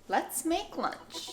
let's make lunch.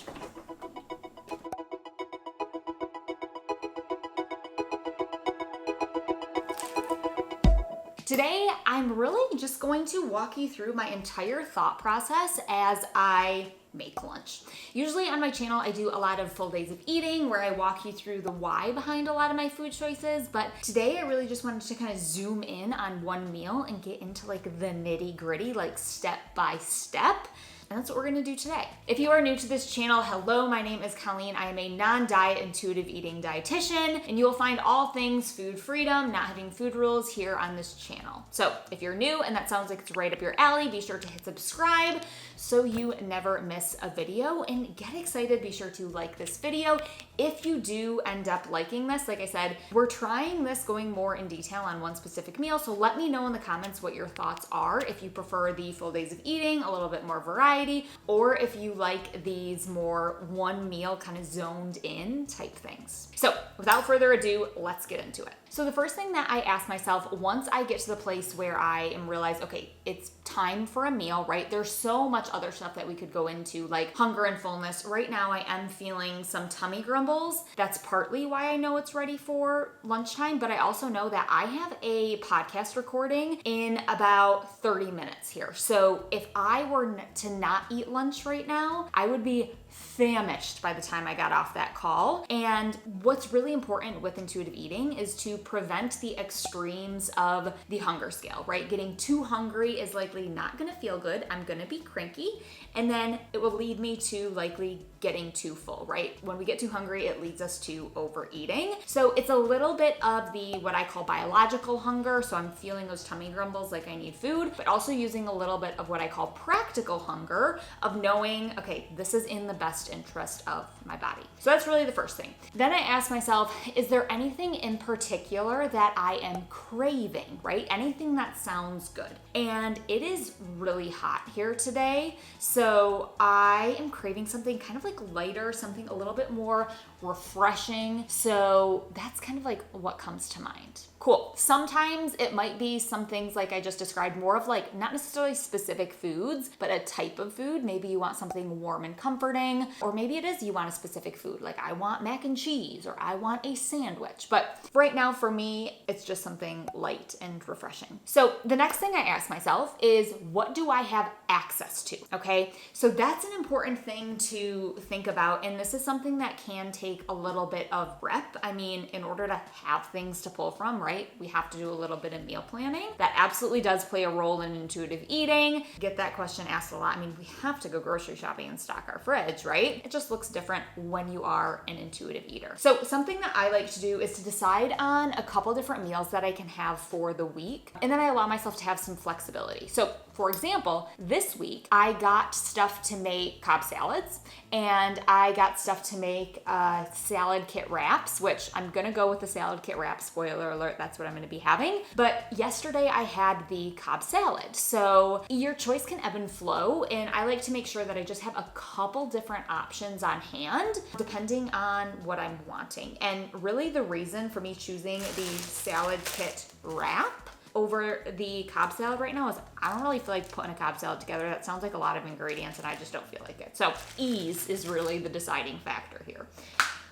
Today, I'm really just going to walk you through my entire thought process as I make lunch. Usually on my channel, I do a lot of full days of eating where I walk you through the why behind a lot of my food choices. But today I really just wanted to kind of zoom in on one meal and get into like the nitty gritty, like step by step. And that's what we're gonna do today. If you are new to this channel, hello, my name is Colleen. I am a non-diet intuitive eating dietitian, and you will find all things food freedom, not having food rules here on this channel. So if you're new and that sounds like it's right up your alley, be sure to hit subscribe so you never miss a video, and get excited, be sure to like this video. If you do end up liking this, like I said, we're trying this going more in detail on one specific meal, so let me know in the comments what your thoughts are, if you prefer the full days of eating, a little bit more variety, or if you like these more one meal kind of zoned in type things. So without further ado, let's get into it. So the first thing that I ask myself once I get to the place where I am realized, okay, it's time for a meal, right? There's so much other stuff that we could go into, like hunger and fullness. Right now I am feeling some tummy grumbles. That's partly why I know it's ready for lunchtime, but I also know that I have a podcast recording in about 30 minutes here. So if I were to not eat lunch right now, I would be famished by the time I got off that call. And what's really important with intuitive eating is to prevent the extremes of the hunger scale, right? Getting too hungry is likely not gonna feel good. I'm gonna be cranky, and then it will lead me to likely getting too full, right? When we get too hungry, it leads us to overeating. So it's a little bit of the what I call biological hunger. So I'm feeling those tummy grumbles like I need food, but also using a little bit of what I call practical hunger of knowing, okay, this is in the best interest of my body. So that's really the first thing. Then I ask myself, is there anything in particular that I am craving, right? Anything that sounds good. And it is really hot here today. So I am craving something kind of like lighter, something a little bit more refreshing. So that's kind of like what comes to mind. Cool. Sometimes it might be some things like I just described, more of like not necessarily specific foods, but a type of food. Maybe you want something warm and comforting, or maybe it is you want a specific food. Like I want mac and cheese, or I want a sandwich. But right now for me, it's just something light and refreshing. So the next thing I ask myself is, what do I have access to? Okay. So that's an important thing to think about. And this is something that can take a little bit of rep. I mean, in order to have things to pull from, right? We have to do a little bit of meal planning. That absolutely does play a role in intuitive eating. Get that question asked a lot. I mean, we have to go grocery shopping and stock our fridge, right? It just looks different when you are an intuitive eater. So something that I like to do is to decide on a couple different meals that I can have for the week. And then I allow myself to have some flexibility. So for example, this week I got stuff to make Cobb salads, and I got stuff to make salad kit wraps, which I'm gonna go with the salad kit wrap. Spoiler alert, that's what I'm gonna be having. But yesterday I had the Cobb salad. So your choice can ebb and flow, and I like to make sure that I just have a couple different options on hand depending on what I'm wanting. And really the reason for me choosing the salad kit wrap over the Cobb salad right now is I don't really feel like putting a Cobb salad together. That sounds like a lot of ingredients and I just don't feel like it. So ease is really the deciding factor here.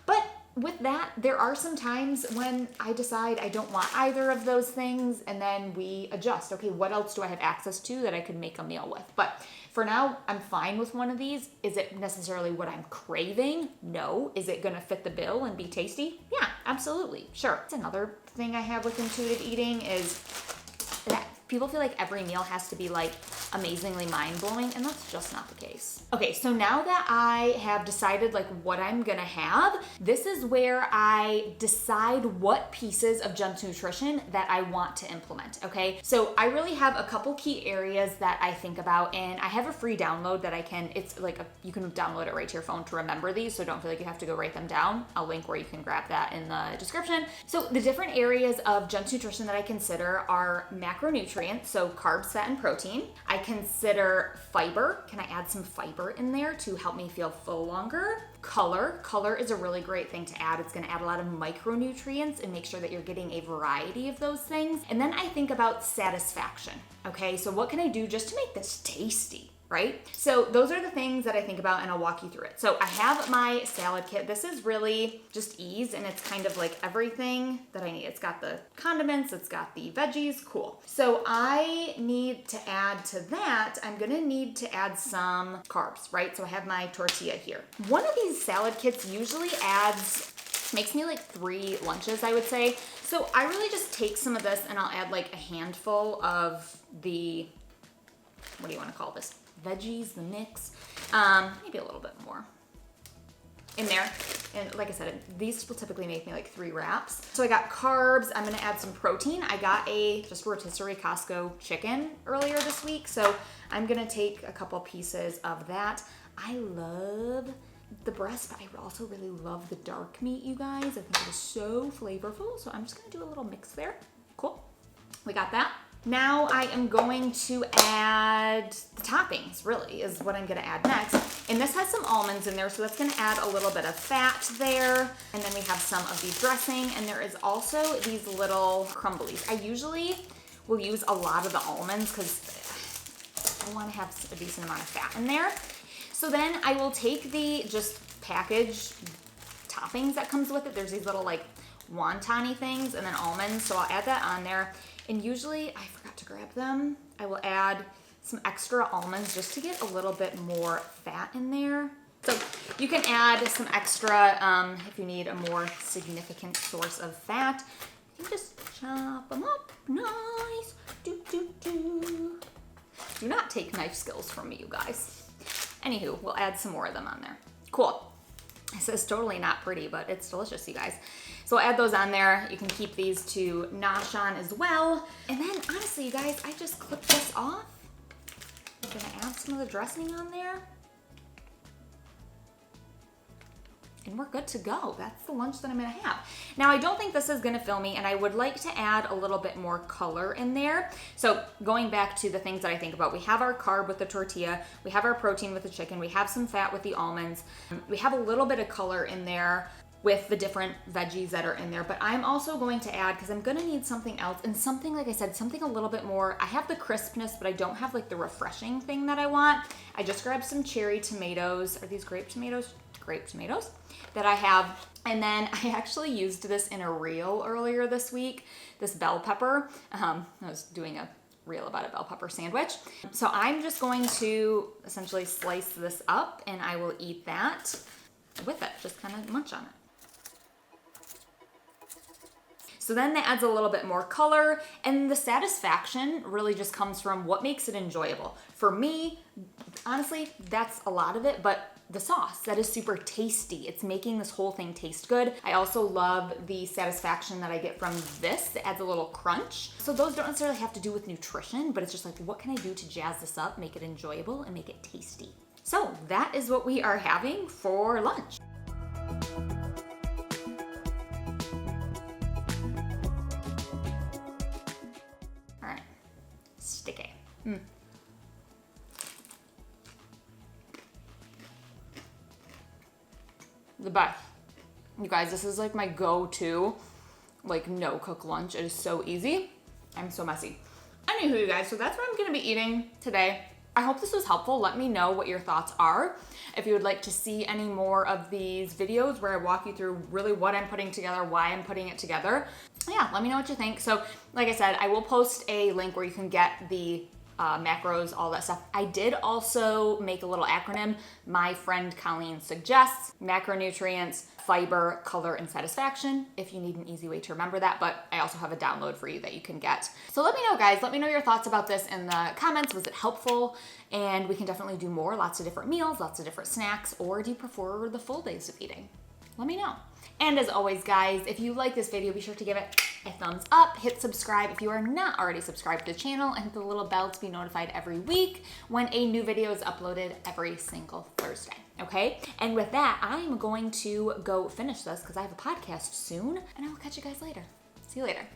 But with that, there are some times when I decide I don't want either of those things, and then we adjust. Okay, what else do I have access to that I could make a meal with? But for now, I'm fine with one of these. Is it necessarily what I'm craving? No. Is it gonna fit the bill and be tasty? Yeah, absolutely, sure. It's another thing I have with intuitive eating is that people feel like every meal has to be like amazingly mind-blowing, and that's just not the case. Okay, so now that I have decided like what I'm gonna have, this is where I decide what pieces of Just Nutrition that I want to implement, okay? So I really have a couple key areas that I think about, and I have a free download that it's like you can download it right to your phone to remember these, so don't feel like you have to go write them down. I'll link where you can grab that in the description. So the different areas of Just Nutrition that I consider are macronutrients, so carbs, fat, and protein. I consider fiber. Can I add some fiber in there to help me feel full longer? Color is a really great thing to add. It's going to add a lot of micronutrients and make sure that you're getting a variety of those things. And then I think about satisfaction. Okay, so what can I do just to make this tasty? right? So those are the things that I think about, and I'll walk you through it. So I have my salad kit. This is really just ease, and it's kind of like everything that I need. It's got the condiments, it's got the veggies, cool. So I need to add to that, I'm gonna need to add some carbs, right? So I have my tortilla here. One of these salad kits usually makes me like 3 lunches, I would say. So I really just take some of this and I'll add like a handful of the, what do you want to call this? Veggies, the mix. Maybe a little bit more in there. And like I said, these will typically make me like 3 wraps. So I got carbs. I'm gonna add some protein. I got a just rotisserie Costco chicken earlier this week. So I'm gonna take a couple pieces of that. I love the breast, but I also really love the dark meat, you guys. I think it is so flavorful. So I'm just gonna do a little mix there. Cool. We got that. Now I am going to add the toppings, really, is what I'm gonna add next. And this has some almonds in there, so that's gonna add a little bit of fat there. And then we have some of the dressing, and there is also these little crumblies. I usually will use a lot of the almonds because I wanna have a decent amount of fat in there. So then I will take the just packaged toppings that comes with it. There's these little like wonton-y things and then almonds. So I'll add that on there. And usually, I forgot to grab them, I will add some extra almonds just to get a little bit more fat in there. So you can add some extra if you need a more significant source of fat. You can just chop them up nice. Do not take knife skills from me, you guys. Anywho, we'll add some more of them on there. Cool. This is totally not pretty, but it's delicious, you guys. So I'll add those on there. You can keep these to nosh on as well. And then honestly, you guys, I just clip this off. I'm gonna add some of the dressing on there. And we're good to go. That's the lunch that I'm gonna have. Now, I don't think this is gonna fill me, and I would like to add a little bit more color in there. So going back to the things that I think about, we have our carb with the tortilla, we have our protein with the chicken, we have some fat with the almonds, we have a little bit of color in there with the different veggies that are in there, but I'm also going to add, because I'm gonna need something else, and something, like I said, something a little bit more, I have the crispness, but I don't have like the refreshing thing that I want. I just grabbed some cherry tomatoes. Are these grape tomatoes? Grape tomatoes that I have. And then I actually used this in a reel earlier this week, this bell pepper. I was doing a reel about a bell pepper sandwich. So I'm just going to essentially slice this up and I will eat that with it, just kind of munch on it. So then that adds a little bit more color, and the satisfaction really just comes from what makes it enjoyable. For me, honestly, that's a lot of it, but the sauce, that is super tasty. It's making this whole thing taste good. I also love the satisfaction that I get from this. It adds a little crunch. So those don't necessarily have to do with nutrition, but it's just like, what can I do to jazz this up, make it enjoyable, and make it tasty? So that is what we are having for lunch. All right, sticky. The best. You guys, this is like my go-to, like no cook lunch. It is so easy. I'm so messy. Anywho, you guys, so that's what I'm gonna be eating today. I hope this was helpful. Let me know what your thoughts are. If you would like to see any more of these videos where I walk you through really what I'm putting together, why I'm putting it together, yeah, let me know what you think. So like I said, I will post a link where you can get the macros, all that stuff. I did also make a little acronym. My friend Colleen suggests macronutrients, fiber, color, and satisfaction, if you need an easy way to remember that, but I also have a download for you that you can get. So let me know, guys. Let me know your thoughts about this in the comments. Was it helpful? And we can definitely do more, lots of different meals, lots of different snacks, or do you prefer the full days of eating? Let me know. And as always, guys, if you like this video, be sure to give it a thumbs up, hit subscribe if you are not already subscribed to the channel, and hit the little bell to be notified every week when a new video is uploaded every single Thursday, okay? And with that, I'm going to go finish this because I have a podcast soon, and I will catch you guys later. See you later.